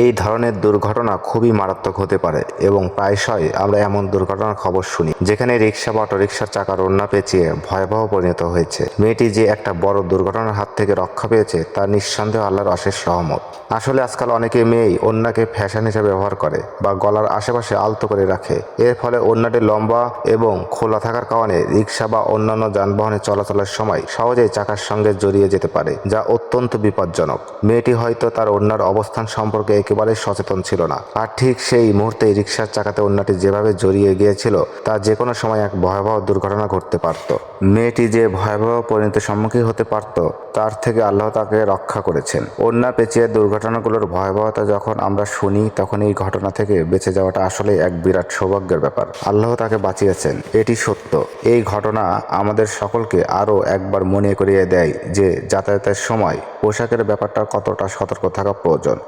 এই ধরনের দুর্ঘটনা খুবই মারাত্মক হতে পারে এবং প্রায়শই আমরা এমন দুর্ঘটনার খবর শুনি যেখানে রিক্সা বা অটোরিকশার চাকার ওড়না পেঁচিয়ে ভয়াবহ পরিণত হয়েছে। মেয়েটি যে একটা বড় দুর্ঘটনার হাত থেকে রক্ষা পেয়েছে তা নিঃসন্দেহ আল্লাহর অশেষ রহমত। আসলে আজকাল অনেকে মেয়েই ওড়নাকে ফ্যাশন হিসেবে ব্যবহার করে বা গলার আশেপাশে আলতো করে রাখে। এর ফলে ওড়নাটি লম্বা এবং খোলা থাকার কারণে রিক্সা বা অন্যান্য যানবাহনে চলাচলের সময় সহজেই চাকার সঙ্গে জড়িয়ে যেতে পারে, যা অত্যন্ত বিপজ্জনক। মেয়েটি হয়তো তার ওড়নার অবস্থান সম্পর্কে একেবারেই সচেতন ছিল না, আর ঠিক সেই মুহূর্তে রিক্সার চাকাতে ওড়নাটি যেভাবে জড়িয়ে গিয়েছিল তা যে কোনো সময় এক ভয়াবহ দুর্ঘটনা ঘটতে পারত। মেয়েটি যে ভয়াবহ পরিণতির সম্মুখীন হতে পারত তার থেকে আল্লাহ তাকে রক্ষা করেছেন। ওড়না পেঁচিয়ে দুর্ঘটনাগুলোর ভয়াবহতা যখন আমরা শুনি তখন এই ঘটনা থেকে বেঁচে যাওয়াটা আসলে এক বিরাট সৌভাগ্যের ব্যাপার। আল্লাহ তাকে বাঁচিয়েছেন, এটি সত্য। এই ঘটনা আমাদের সকলকে আরও একবার মনে করিয়ে দেয় যে যাতায়াতের সময় পোশাকের ব্যাপারটা কতটা সতর্ক থাকা প্রয়োজন।